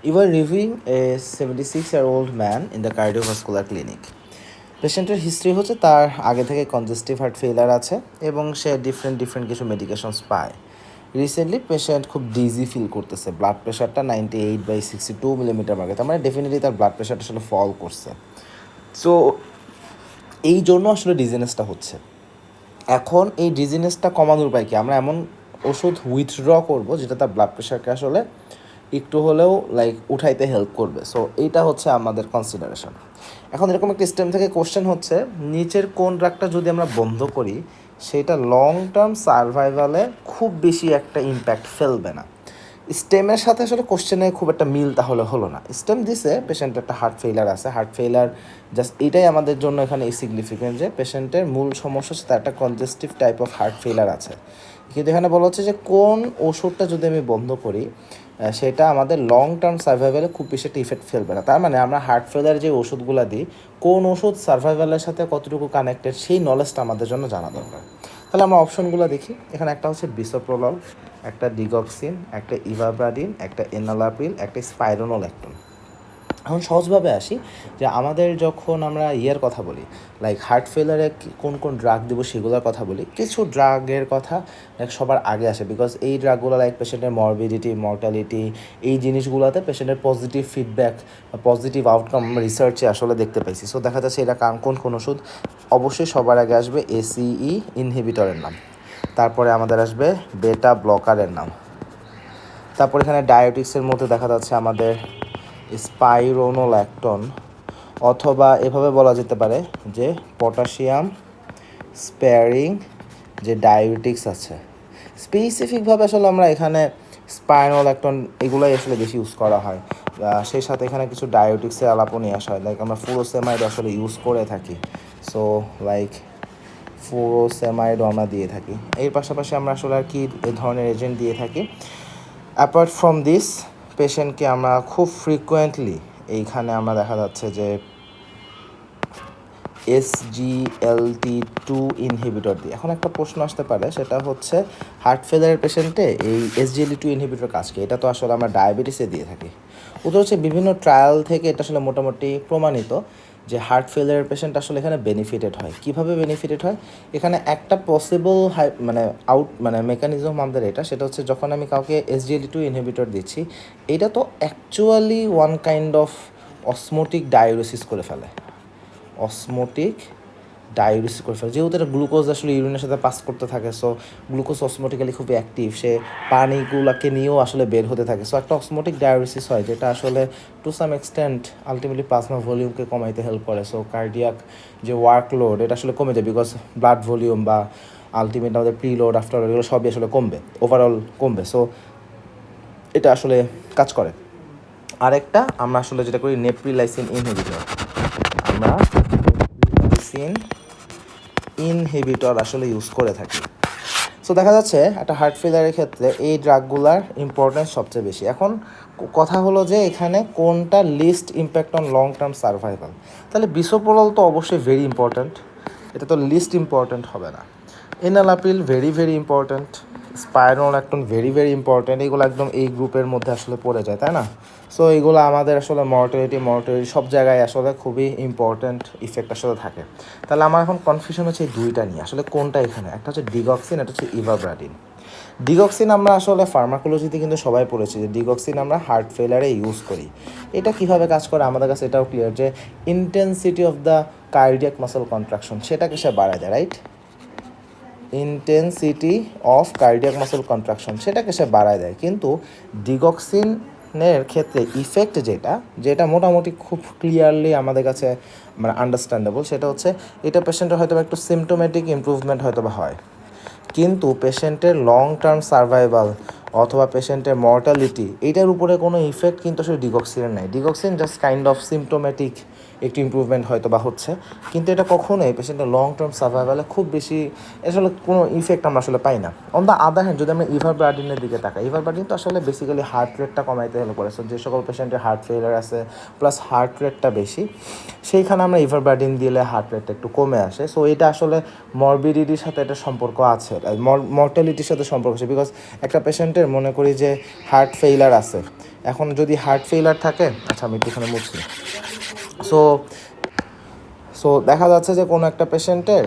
You were reviewing a 76-year-old man in the cardiovascular clinic. পেশেন্টের history হচ্ছে তার আগে থেকে কনজেস্টিভ হার্ট ফেইলার আছে এবং সে ডিফারেন্ট কিছু মেডিকেশনস পায়। রিসেন্টলি পেশেন্ট খুব ডিজি ফিল করতেছে, ব্লাড প্রেশারটা 98/62 মিলিমিটার মার্কে, তার মানে ডেফিনেটলি তার ব্লাড প্রেশারটা আসলে ফল করছে। সো এই জন্য আসলে ডিজিনেসটা হচ্ছে। এখন এই ডিজিনেসটা কমানোর উপায় কি? আমরা এমন ওষুধ উইথড্র করবো যেটা তার ব্লাড প্রেশারকে আসলে একটু হলেও উঠাইতে হেল্প করবে। সো এইটা হচ্ছে আমাদের কনসিডারেশন। এখন এরকম একটা স্টেম থেকে কোশ্চেন হচ্ছে, নিচের কোন ড্রাগটা যদি আমরা বন্ধ করি সেটা লং টার্ম সার্ভাইভালে খুব বেশি একটা ইম্প্যাক্ট ফেলবে না। স্টেমের সাথে আসলে কোশ্চেনে খুব একটা মিল তাহলে হলো না। স্টেম দিছে পেশেন্টের একটা হার্ট ফেইলার আছে, হার্ট ফেইলার জাস্ট এটাই আমাদের জন্য এখানে সিগনিফিকেন্ট যে পেশেন্টের মূল সমস্যা হচ্ছে তার একটা congestive type of heart failure আছে। কিন্তু এখানে বলা হচ্ছে যে কোন ওষুধটা যদি আমি বন্ধ করি সেটা আমাদের লং টার্ম সার্ভাইভালে খুব বেশি একটা ইফেক্ট ফেলবে না। তার মানে আমরা হার্ট ফেলার যে ওষুধগুলো দিই কোন ওষুধ সার্ভাইভালের সাথে কতটুকু কানেক্টেড সেই নলেজটা আমাদের জন্য জানা দরকার। তাহলে আমরা অপশনগুলো দেখি। এখানে একটা হচ্ছে বিসোপ্রোলল, একটা ডিগক্সিন, একটা ইভাব্রাডিন, একটা এনালাপ্রিল, একটা স্পাইরোনোল্যাকটোন। এখন সহজভাবে আসি যে আমাদের যখন আমরা কথা বলি হার্ট ফেলারে কোন কোন ড্রাগ দেবো সেগুলোর কথা বলি, কিছু ড্রাগের কথা সবার আগে আসে, বিকজ এই ড্রাগগুলো পেশেন্টের মরবিডিটি, মর্টালিটি, এই জিনিসগুলোতে পেশেন্টের পজিটিভ ফিডব্যাক, পজিটিভ আউটকাম আমরা রিসার্চে আসলে দেখতে পাইছি। সো দেখা যাচ্ছে এটা কোন ওষুধ, অবশ্যই সবার আগে আসবে এসিই ইনহিবিটরের নাম, তারপরে আমাদের আসবে বেটা ব্লকারের নাম, তারপর এখানে ডায়োটিক্সের মধ্যে দেখা যাচ্ছে আমাদের স্পাইরোনোল্যাকটোন, অথবা এভাবে বলা যেতে পারে যে পটাশিয়াম স্প্যারিং যে ডায়োটিক্স আছে। স্পেসিফিকভাবে আসলে আমরা এখানে স্পাইরোনোল্যাকটোন এগুলোই আসলে বেশি ইউজ করা হয়। সেই সাথে এখানে কিছু ডায়োটিক্সের আলাপও নিয়ে আসা হয়, আমরা ফুরোসেমাইড আসলে ইউজ করে থাকি। সো ফুরোসেমাইডও আমরা দিয়ে থাকি। এর পাশাপাশি আমরা আসলে আর কি এ ধরনের এজেন্ট দিয়ে থাকি। অ্যাপার্ট ফ্রম দিস পেশেন্টকে আমরা খুব ফ্রিকুয়েন্টলি এইখানে আমরা দেখা যাচ্ছে যে SGLT2 ইনহিবিটর দিই। এখন একটা প্রশ্ন আসতে পারে, সেটা হচ্ছে হার্ট ফেলারের পেশেন্টে এই SGLT2 ইনহিবিটর কাজকে, এটা তো আসলে আমরা ডায়াবেটিসে দিয়ে থাকি। উত্তর হচ্ছে বিভিন্ন ট্রায়াল থেকে এটা আসলে মোটামুটি প্রমাণিত যে হার্ট ফেলারের পেশেন্ট আসলে এখানে বেনিফিটেড হয়। কীভাবে বেনিফিটেড হয়? এখানে একটা পসিবল মেকানিজম আমাদের এটা, সেটা হচ্ছে যখন আমি কাউকে SGLT2 ইনহিবিটর দিচ্ছি, এটা তো actually one kind of osmotic diuresis করে ফেলে, অসমোটিক ডায়োরিসিস করে ফেলে, যেহেতু এটা গ্লুকোজ আসলে ইউরিনের সাথে পাস করতে থাকে। সো গ্লুকোজ অসমোটিক্যালি খুবই অ্যাক্টিভ, সে পানিগুলোকে নিয়েও আসলে বের হতে থাকে। সো একটা অসমোটিক ডায়োরিসিস হয়, যেটা আসলে to some extent ultimately plasma ভলিউমকে কমাইতে হেল্প করে। সো কার্ডিয়াক যে ওয়ার্কলোড এটা আসলে কমে যায়, বিকজ ব্লাড ভলিউম বা আলটিমেট আমাদের প্রিলোড আফটারলোড এগুলো সবই আসলে কমবে, ওভারঅল কমবে। সো এটা আসলে কাজ করে। আরেকটা আমরা আসলে যেটা করি নেপ্রিলাইসিন ইনহিবিটর, আমরা নেপ্রিলাইসিন ইনহিবিটর আসলে ইউজ করে থাকি। সো দেখা যাচ্ছে একটা হার্ট ফেলারের ক্ষেত্রে এই ড্রাগগুলার ইম্পর্টেন্স সবচেয়ে বেশি। এখন কথা হলো যে এখানে কোনটা least impact on long term survival. তাহলে বিসোপ্রোলল তো অবশ্যই ভেরি ইম্পর্ট্যান্ট, এটা তো লিস্ট ইম্পর্ট্যান্ট হবে না। Enalapril very important, spironolactone very important, এগুলো একদম এই গ্রুপের মধ্যে আসলে পড়ে যায়, তাই না? সো এইগুলো আমাদের আসলে মর্টালিটি সব জায়গায় আসলে খুবই ইম্পর্ট্যান্ট ইফেক্ট আসলে থাকে। তাহলে আমার এখন কনফিউশন হচ্ছে এই দুইটা নিয়ে, আসলে কোনটা এখানে, একটা হচ্ছে ডিগক্সিন, একটা হচ্ছে ইভাব্রাডিন। ডিগক্সিন আমরা আসলে ফার্মাকোলজিতে কিন্তু সবাই পড়েছি যে ডিগক্সিন আমরা হার্ট ফেলারে ইউজ করি। এটা কিভাবে কাজ করে আমাদের কাছে এটাও ক্লিয়ার যে intensity of the cardiac muscle contraction সেটাকে সে বাড়ায় দেয়, right? Intensity of cardiac muscle contraction সেটাকে সে বাড়ায় দেয়। কিন্তু ডিগক্সিনের ক্ষেত্রে ইফেক্ট যেটা মোটামুটি খুব ক্লিয়ারলি আমাদের কাছে আন্ডারস্ট্যান্ডেবল, সেটা হচ্ছে এটা পেশেন্টের হয়তো একটু সিমটোমেটিক ইমপ্রুভমেন্ট হয়তো হয়, কিন্তু পেশেন্টের লং টার্ম সার্ভাইভাল অথবা পেশেন্টের মর্টালিটি এইটার উপরে কোনো ইফেক্ট কিন্তু আসলে ডিগক্সিনের নেই। Digoxin just kind of symptomatic একটু ইমপ্রুভমেন্ট হয়তো বা হচ্ছে, কিন্তু এটা কখনোই পেশেন্টের লং টার্ম সার্ভাইভালে খুব বেশি আসলে কোনো ইফেক্ট আমরা আসলে পাই না। অন দ্য আদার হ্যান্ড যদি আমরা ইভারব্রাডিনের দিকে তাকাই, ইভারব্রাডিন তো আসলে বেসিক্যালি হার্ট রেটটা কমাইতে হেল্প করে। সো যে সকল পেশেন্টের হার্ট ফেলিয়ার আছে প্লাস হার্ট রেটটা বেশি, সেইখানে আমরা ইভারব্রাডিন দিলে হার্ট রেটটা একটু কমে আসে। সো এটা আসলে মরবিডিটির সাথে এটা সম্পর্ক আছে, মর্টালিটির সাথে সম্পর্ক আছে। বিকজ একটা পেশেন্টের মনে করি যে হার্ট ফেইলার আছে, এখন যদি হার্ট ফেইলার থাকে, আচ্ছা আমি একটুখানে মুছছি। সো সো দেখা যাচ্ছে যে কোনো একটা পেশেন্টের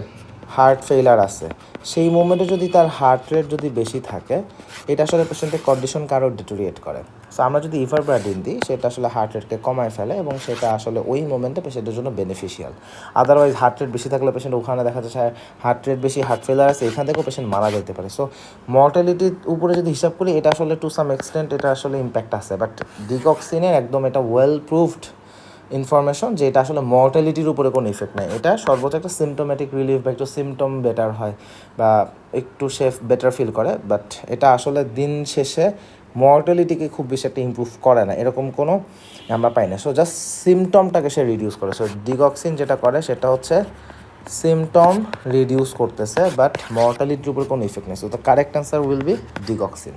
হার্ট ফেইলার আছে, সেই মোমেন্টে যদি তার হার্ট রেট যদি বেশি থাকে, এটা আসলে পেশেন্টের কন্ডিশনকে আরও ডিটোরিয়েট করে। সো আমরা যদি ইভারব্রাডিন দিই, সেটা আসলে হার্ট রেটকে কমায় ফেলে এবং সেটা আসলে ওই মোমেন্টে পেশেন্টের জন্য বেনিফিশিয়াল। আদারওয়াইজ হার্ট রেট বেশি থাকলে পেশেন্ট ওখানে দেখা যাচ্ছে হার্ট রেট বেশি, হার্ট ফেলার আছে, এখান থেকেও পেশেন্ট মারা যেতে পারে। সো মর্টালিটির উপরে যদি হিসাব করি, এটা আসলে টু সাম এক্সটেন্ট এটা আসলে ইম্প্যাক্ট আছে, বাট ডিগক্সিনের একদম এটা ওয়েল প্রুভড ইনফরমেশন যে এটা আসলে মর্টালিটির উপরে কোনো ইফেক্ট নেই। এটা সর্বোচ্চ একটা সিমটোম্যাটিক রিলিফ বা একটু সিমটম বেটার হয় বা একটু সেফ বেটার ফিল করে, বাট এটা আসলে দিন শেষে মর্টালিটিকে খুব বেশি একটা ইম্প্রুভ করে না, এরকম কোনো আমরা পাই না। সো জাস্ট সিমটমটাকে সে রিডিউস করে। সো ডিগক্সিন যেটা করে সেটা হচ্ছে সিমটম রিডিউস করতেছে, বাট মর্টালিটির উপরে কোনো ইফেক্ট নেই। So the correct answer will be digoxin.